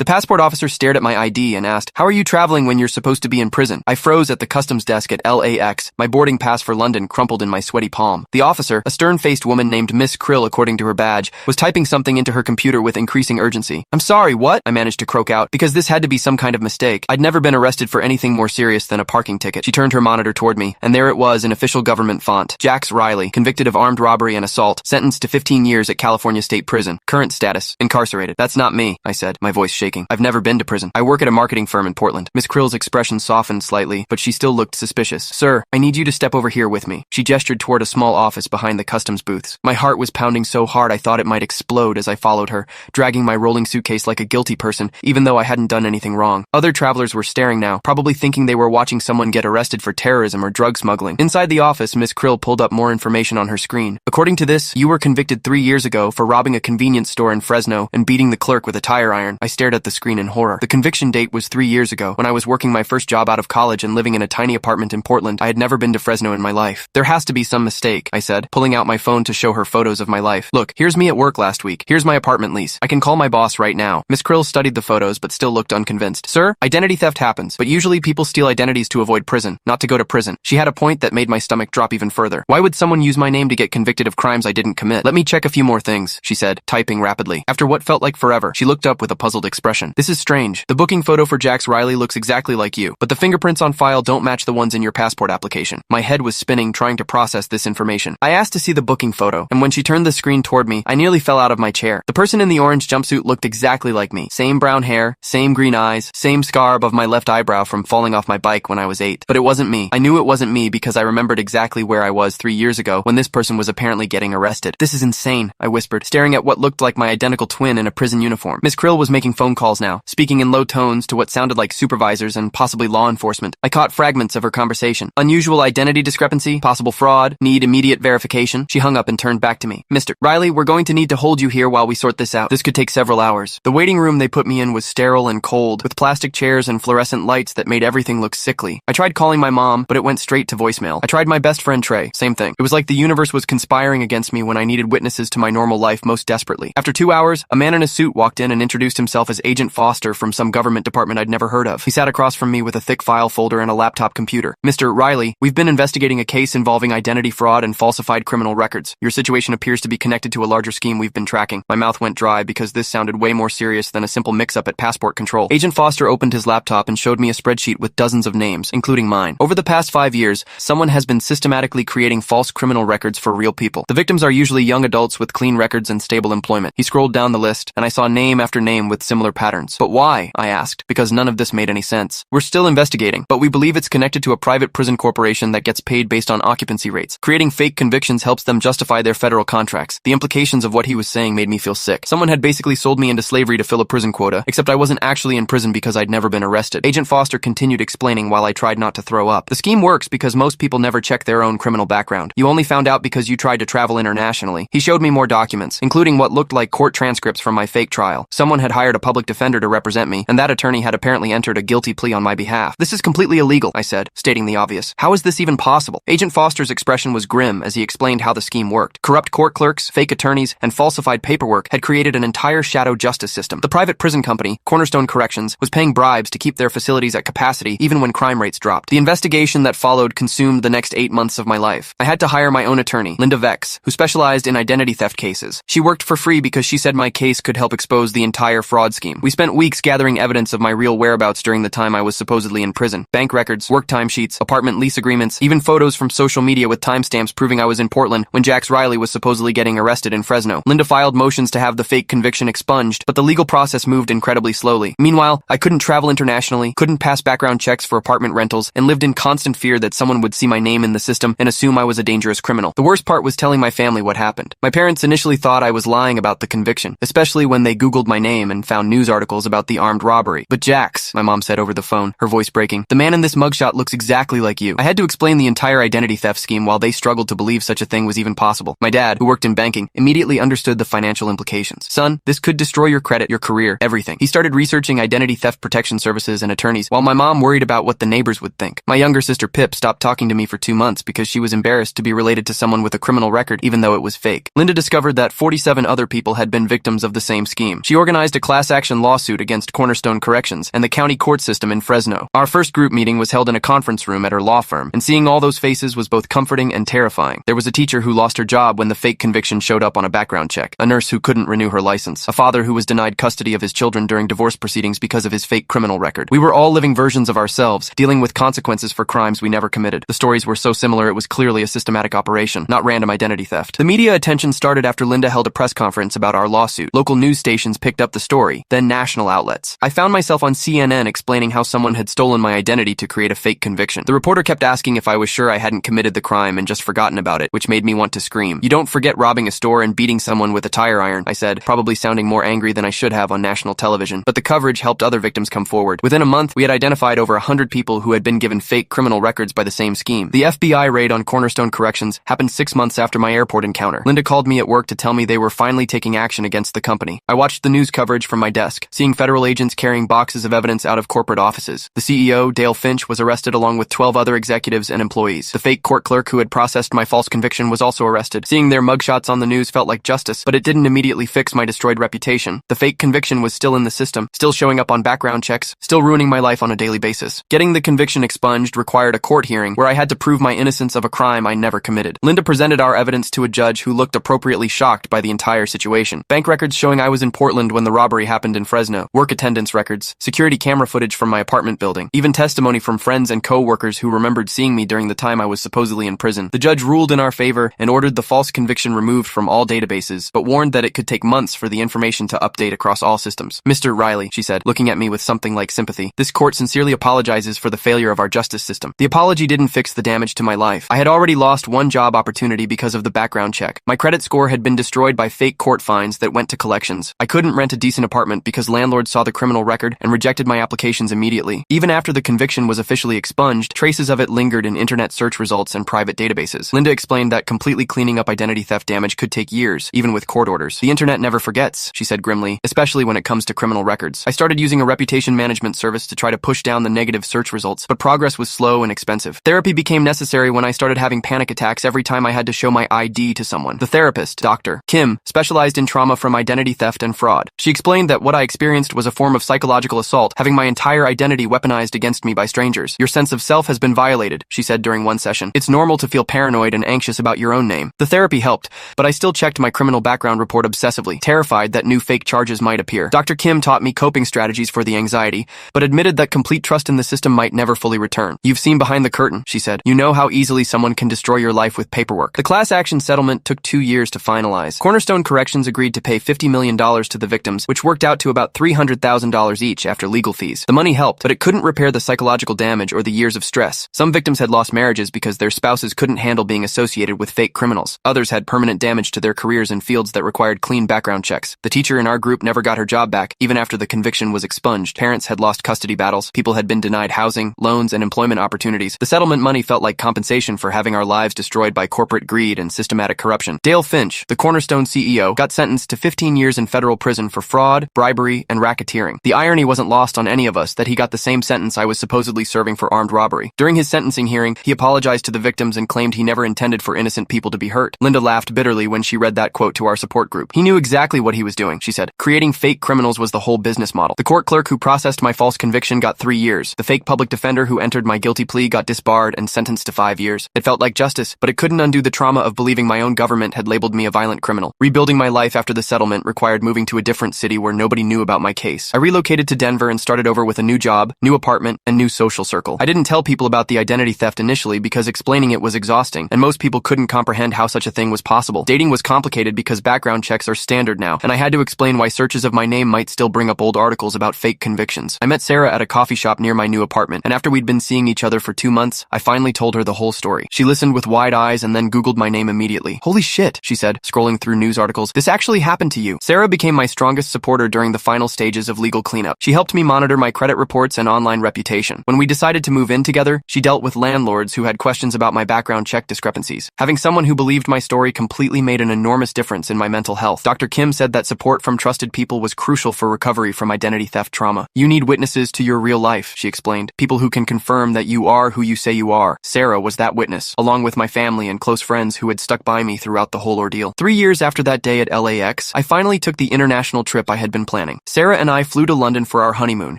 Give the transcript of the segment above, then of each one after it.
The passport officer stared at my ID and asked, "How are you traveling when you're supposed to be in prison?" I froze at the customs desk at LAX, my boarding pass for London crumpled in my sweaty palm. The officer, a stern-faced woman named Miss Krill according to her badge, was typing something into her computer with increasing urgency. "I'm sorry, what?" I managed to croak out, because this had to be some kind of mistake. I'd never been arrested for anything more serious than a parking ticket. She turned her monitor toward me, and there it was in official government font. Jax Riley, convicted of armed robbery and assault, sentenced to 15 years at California State Prison. Current status, incarcerated. "That's not me," I said, my voice shaking. "I've never been to prison. I work at a marketing firm in Portland." Miss Krill's expression softened slightly, but she still looked suspicious. "Sir, I need you to step over here with me." She gestured toward a small office behind the customs booths. My heart was pounding so hard I thought it might explode as I followed her, dragging my rolling suitcase like a guilty person, even though I hadn't done anything wrong. Other travelers were staring now, probably thinking they were watching someone get arrested for terrorism or drug smuggling. Inside the office, Miss Krill pulled up more information on her screen. "According to this, you were convicted 3 years ago for robbing a convenience store in Fresno and beating the clerk with a tire iron." I stared at the screen in horror. The conviction date was 3 years ago, when I was working my first job out of college and living in a tiny apartment in Portland. I had never been to Fresno in my life. "There has to be some mistake," I said, pulling out my phone to show her photos of my life. "Look, here's me at work last week. Here's my apartment lease. I can call my boss right now." Miss Krill studied the photos but still looked unconvinced. "Sir, identity theft happens, but usually people steal identities to avoid prison, not to go to prison." She had a point that made my stomach drop even further. "Why would someone use my name to get convicted of crimes I didn't commit?" "Let me check a few more things," she said, typing rapidly. After what felt like forever, she looked up with a puzzled expression. "This is strange. The booking photo for Jax Riley looks exactly like you, but the fingerprints on file don't match the ones in your passport application." My head was spinning trying to process this information. I asked to see the booking photo, and when she turned the screen toward me, I nearly fell out of my chair. The person in the orange jumpsuit looked exactly like me. Same brown hair, same green eyes, same scar above my left eyebrow from falling off my bike when I was 8. But it wasn't me. I knew it wasn't me because I remembered exactly where I was 3 years ago when this person was apparently getting arrested. "This is insane," I whispered, staring at what looked like my identical twin in a prison uniform. Miss Krill was making phone calls now, speaking in low tones to what sounded like supervisors and possibly law enforcement. I caught fragments of her conversation. "Unusual identity discrepancy, possible fraud, need immediate verification." She hung up and turned back to me. "Mr. Riley, we're going to need to hold you here while we sort this out. This could take several hours." The waiting room they put me in was sterile and cold, with plastic chairs and fluorescent lights that made everything look sickly. I tried calling my mom, but it went straight to voicemail. I tried my best friend Trey, same thing. It was like the universe was conspiring against me when I needed witnesses to my normal life most desperately. After 2 hours, a man in a suit walked in and introduced himself as Agent Foster from some government department I'd never heard of. He sat across from me with a thick file folder and a laptop computer. "Mr. Riley, we've been investigating a case involving identity fraud and falsified criminal records. Your situation appears to be connected to a larger scheme we've been tracking." My mouth went dry because this sounded way more serious than a simple mix-up at passport control. Agent Foster opened his laptop and showed me a spreadsheet with dozens of names, including mine. "Over the past 5 years, someone has been systematically creating false criminal records for real people. The victims are usually young adults with clean records and stable employment." He scrolled down the list, and I saw name after name with similar patterns. "But why?" I asked, because none of this made any sense. "We're still investigating, but we believe it's connected to a private prison corporation that gets paid based on occupancy rates. Creating fake convictions helps them justify their federal contracts." The implications of what he was saying made me feel sick. Someone had basically sold me into slavery to fill a prison quota, except I wasn't actually in prison because I'd never been arrested. Agent Foster continued explaining while I tried not to throw up. "The scheme works because most people never check their own criminal background. You only found out because you tried to travel internationally." He showed me more documents, including what looked like court transcripts from my fake trial. Someone had hired a public defender to represent me, and that attorney had apparently entered a guilty plea on my behalf. "This is completely illegal," I said, stating the obvious. "How is this even possible?" Agent Foster's expression was grim as he explained how the scheme worked. Corrupt court clerks, fake attorneys, and falsified paperwork had created an entire shadow justice system. The private prison company, Cornerstone Corrections, was paying bribes to keep their facilities at capacity even when crime rates dropped. The investigation that followed consumed the next 8 months of my life. I had to hire my own attorney, Linda Vex, who specialized in identity theft cases. She worked for free because she said my case could help expose the entire fraud scheme. We spent weeks gathering evidence of my real whereabouts during the time I was supposedly in prison. Bank records, work timesheets, apartment lease agreements, even photos from social media with timestamps proving I was in Portland when Jax Riley was supposedly getting arrested in Fresno. Linda filed motions to have the fake conviction expunged, but the legal process moved incredibly slowly. Meanwhile, I couldn't travel internationally, couldn't pass background checks for apartment rentals, and lived in constant fear that someone would see my name in the system and assume I was a dangerous criminal. The worst part was telling my family what happened. My parents initially thought I was lying about the conviction, especially when they Googled my name and found news articles about the armed robbery. "But Jax," my mom said over the phone, her voice breaking, "the man in this mugshot looks exactly like you." I had to explain the entire identity theft scheme while they struggled to believe such a thing was even possible. My dad, who worked in banking, immediately understood the financial implications. "Son, this could destroy your credit, your career, everything." He started researching identity theft protection services and attorneys, while my mom worried about what the neighbors would think. My younger sister Pip stopped talking to me for 2 months because she was embarrassed to be related to someone with a criminal record, even though it was fake. Linda discovered that 47 other people had been victims of the same scheme. She organized a class action action lawsuit against Cornerstone Corrections and the county court system in Fresno. Our first group meeting was held in a conference room at her law firm, and seeing all those faces was both comforting and terrifying. There was a teacher who lost her job when the fake conviction showed up on a background check, a nurse who couldn't renew her license, a father who was denied custody of his children during divorce proceedings because of his fake criminal record. We were all living versions of ourselves, dealing with consequences for crimes we never committed. The stories were so similar it was clearly a systematic operation, not random identity theft. The media attention started after Linda held a press conference about our lawsuit. Local news stations picked up the story, then national outlets. I found myself on CNN explaining how someone had stolen my identity to create a fake conviction. The reporter kept asking if I was sure I hadn't committed the crime and just forgotten about it, which made me want to scream. "You don't forget robbing a store and beating someone with a tire iron," I said, probably sounding more angry than I should have on national television. But the coverage helped other victims come forward. Within a month, we had identified over 100 people who had been given fake criminal records by the same scheme. The FBI raid on Cornerstone Corrections happened 6 months after my airport encounter. Linda called me at work to tell me they were finally taking action against the company. I watched the news coverage from my desk, seeing federal agents carrying boxes of evidence out of corporate offices. The CEO, Dale Finch, was arrested along with 12 other executives and employees. The fake court clerk who had processed my false conviction was also arrested. Seeing their mugshots on the news felt like justice, but it didn't immediately fix my destroyed reputation. The fake conviction was still in the system, still showing up on background checks, still ruining my life on a daily basis. Getting the conviction expunged required a court hearing where I had to prove my innocence of a crime I never committed. Linda presented our evidence to a judge who looked appropriately shocked by the entire situation. Bank records showing I was in Portland when the robbery happened in Fresno, work attendance records, security camera footage from my apartment building, even testimony from friends and co-workers who remembered seeing me during the time I was supposedly in prison. The judge ruled in our favor and ordered the false conviction removed from all databases, but warned that it could take months for the information to update across all systems. "Mr. Riley," she said, looking at me with something like sympathy, "this court sincerely apologizes for the failure of our justice system." The apology didn't fix the damage to my life. I had already lost one job opportunity because of the background check. My credit score had been destroyed by fake court fines that went to collections. I couldn't rent a decent apartment because landlords saw the criminal record and rejected my applications immediately. Even after the conviction was officially expunged, traces of it lingered in internet search results and private databases. Linda explained that completely cleaning up identity theft damage could take years, even with court orders. "The internet never forgets," she said grimly, "especially when it comes to criminal records." I started using a reputation management service to try to push down the negative search results, but progress was slow and expensive. Therapy became necessary when I started having panic attacks every time I had to show my ID to someone. The therapist, Dr. Kim, specialized in trauma from identity theft and fraud. She explained that what I experienced was a form of psychological assault, having my entire identity weaponized against me by strangers. "Your sense of self has been violated," she said during one session. "It's normal to feel paranoid and anxious about your own name." The therapy helped, but I still checked my criminal background report obsessively, terrified that new fake charges might appear. Dr. Kim taught me coping strategies for the anxiety, but admitted that complete trust in the system might never fully return. "You've seen behind the curtain," she said. "You know how easily someone can destroy your life with paperwork." The class action settlement took 2 years to finalize. Cornerstone Corrections agreed to pay $50 million to the victims, which worked out to about $300,000 each after legal fees. The money helped, but it couldn't repair the psychological damage or the years of stress. Some victims had lost marriages because their spouses couldn't handle being associated with fake criminals. Others had permanent damage to their careers in fields that required clean background checks. The teacher in our group never got her job back, even after the conviction was expunged. Parents had lost custody battles. People had been denied housing, loans, and employment opportunities. The settlement money felt like compensation for having our lives destroyed by corporate greed and systematic corruption. Dale Finch, the Cornerstone CEO, got sentenced to 15 years in federal prison for fraud, bribery, and racketeering. The irony wasn't lost on any of us that he got the same sentence I was supposedly serving for armed robbery. During his sentencing hearing, he apologized to the victims and claimed he never intended for innocent people to be hurt. Linda laughed bitterly when she read that quote to our support group. "He knew exactly what he was doing," she said. "Creating fake criminals was the whole business model." The court clerk who processed my false conviction got 3 years. The fake public defender who entered my guilty plea got disbarred and sentenced to 5 years. It felt like justice, but it couldn't undo the trauma of believing my own government had labeled me a violent criminal. Rebuilding my life after the settlement required moving to a different city where nobody knew about my case. I relocated to Denver and started over with a new job, new apartment, and new social circle. I didn't tell people about the identity theft initially because explaining it was exhausting, and most people couldn't comprehend how such a thing was possible. Dating was complicated because background checks are standard now, and I had to explain why searches of my name might still bring up old articles about fake convictions. I met Sarah at a coffee shop near my new apartment, and after we'd been seeing each other for 2 months, I finally told her the whole story. She listened with wide eyes and then Googled my name immediately. "Holy shit," she said, scrolling through news articles. "This actually happened to you." Sarah became my strongest supporter during the final stages of legal cleanup. She helped me monitor my credit reports and online reputation. When we decided to move in together, she dealt with landlords who had questions about my background check discrepancies. Having someone who believed my story completely made an enormous difference in my mental health. Dr. Kim said that support from trusted people was crucial for recovery from identity theft trauma. "You need witnesses to your real life," she explained. "People who can confirm that you are who you say you are." Sarah was that witness, along with my family and close friends who had stuck by me throughout the whole ordeal. 3 years after that day at LAX, I finally took the international trip I had been planning planning. Sarah and I flew to London for our honeymoon,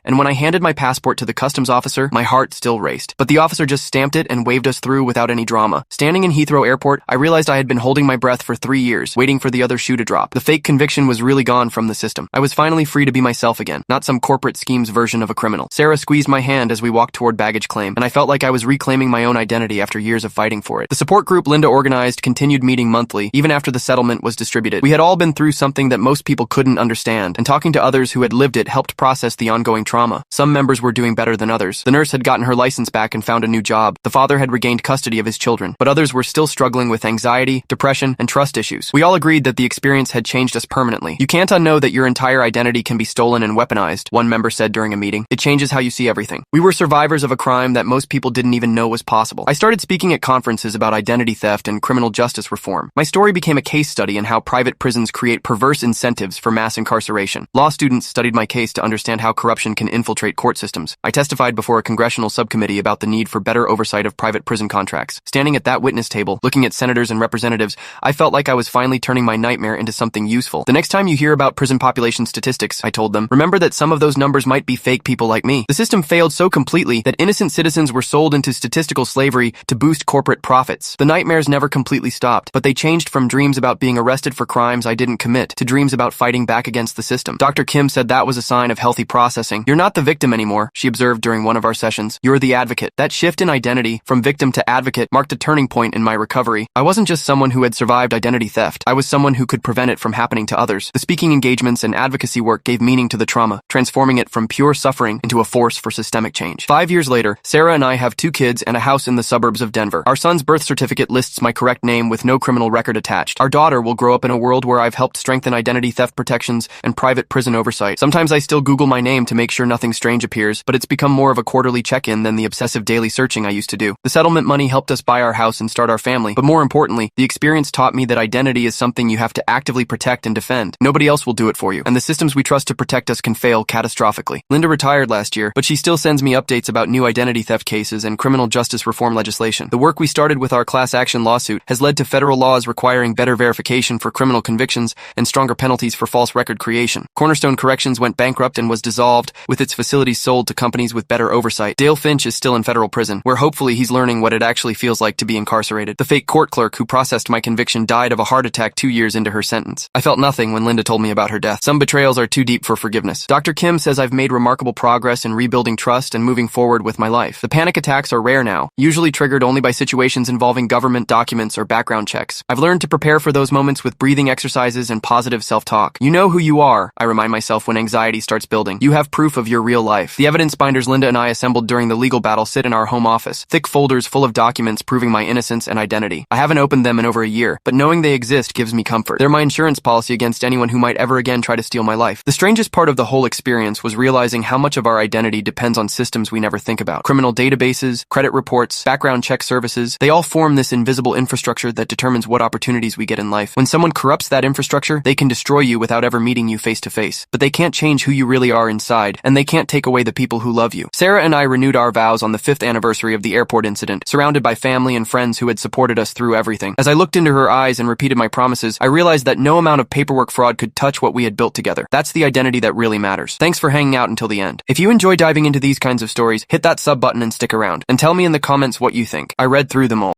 and when I handed my passport to the customs officer, my heart still raced. But the officer just stamped it and waved us through without any drama. Standing in Heathrow Airport, I realized I had been holding my breath for 3 years, waiting for the other shoe to drop. The fake conviction was really gone from the system. I was finally free to be myself again, not some corporate scheme's version of a criminal. Sarah squeezed my hand as we walked toward baggage claim, and I felt like I was reclaiming my own identity after years of fighting for it. The support group Linda organized continued meeting monthly, even after the settlement was distributed. We had all been through something that most people couldn't understand, and talking to others who had lived it helped process the ongoing trauma. Some members were doing better than others. The nurse had gotten her license back and found a new job. The father had regained custody of his children, but others were still struggling with anxiety, depression, and trust issues. We all agreed that the experience had changed us permanently. You can't unknow that your entire identity can be stolen and weaponized, one member said during a meeting. It changes how you see everything. We were survivors of a crime that most people didn't even know was possible. I started speaking at conferences about identity theft and criminal justice reform. My story became a case study in how private prisons create perverse incentives for mass incarceration. Law students studied my case to understand how corruption can infiltrate court systems. I testified before a congressional subcommittee about the need for better oversight of private prison contracts. Standing at that witness table, looking at senators and representatives, I felt like I was finally turning my nightmare into something useful. The next time you hear about prison population statistics, I told them, remember that some of those numbers might be fake people like me. The system failed so completely that innocent citizens were sold into statistical slavery to boost corporate profits. The nightmares never completely stopped, but they changed from dreams about being arrested for crimes I didn't commit to dreams about fighting back against the system. Dr. Kim said that was a sign of healthy processing. You're not the victim anymore, she observed during one of our sessions. You're the advocate. That shift in identity from victim to advocate marked a turning point in my recovery. I wasn't just someone who had survived identity theft. I was someone who could prevent it from happening to others. The speaking engagements and advocacy work gave meaning to the trauma, transforming it from pure suffering into a force for systemic change. 5 years later, Sarah and I have 2 kids and a house in the suburbs of Denver. Our son's birth certificate lists my correct name with no criminal record attached. Our daughter will grow up in a world where I've helped strengthen identity theft protections and private prison oversight. Sometimes I still Google my name to make sure nothing strange appears, but it's become more of a quarterly check-in than the obsessive daily searching I used to do. The settlement money helped us buy our house and start our family, but more importantly, the experience taught me that identity is something you have to actively protect and defend. Nobody else will do it for you, and the systems we trust to protect us can fail catastrophically. Linda retired last year, but she still sends me updates about new identity theft cases and criminal justice reform legislation. The work we started with our class action lawsuit has led to federal laws requiring better verification for criminal convictions and stronger penalties for false record creation. Cornerstone Corrections went bankrupt and was dissolved, with its facilities sold to companies with better oversight. Dale Finch is still in federal prison, where hopefully he's learning what it actually feels like to be incarcerated. The fake court clerk who processed my conviction died of a heart attack 2 years into her sentence. I felt nothing when Linda told me about her death. Some betrayals are too deep for forgiveness. Dr. Kim says I've made remarkable progress in rebuilding trust and moving forward with my life. The panic attacks are rare now, usually triggered only by situations involving government documents or background checks. I've learned to prepare for those moments with breathing exercises and positive self-talk. You know who you are, I remind myself when anxiety starts building. You have proof of your real life. The evidence binders Linda and I assembled during the legal battle sit in our home office, thick folders full of documents proving my innocence and identity. I haven't opened them in over a year, but knowing they exist gives me comfort. They're my insurance policy against anyone who might ever again try to steal my life. The strangest part of the whole experience was realizing how much of our identity depends on systems we never think about. Criminal databases, credit reports, background check services, they all form this invisible infrastructure that determines what opportunities we get in life. When someone corrupts that infrastructure, they can destroy you without ever meeting you face to face. But they can't change who you really are inside, and they can't take away the people who love you. Sarah and I renewed our vows on the 5th anniversary of the airport incident, surrounded by family and friends who had supported us through everything. As I looked into her eyes and repeated my promises, I realized that no amount of paperwork fraud could touch what we had built together. That's the identity that really matters. Thanks for hanging out until the end. If you enjoy diving into these kinds of stories, hit that sub button and stick around. And tell me in the comments what you think. I read through them all.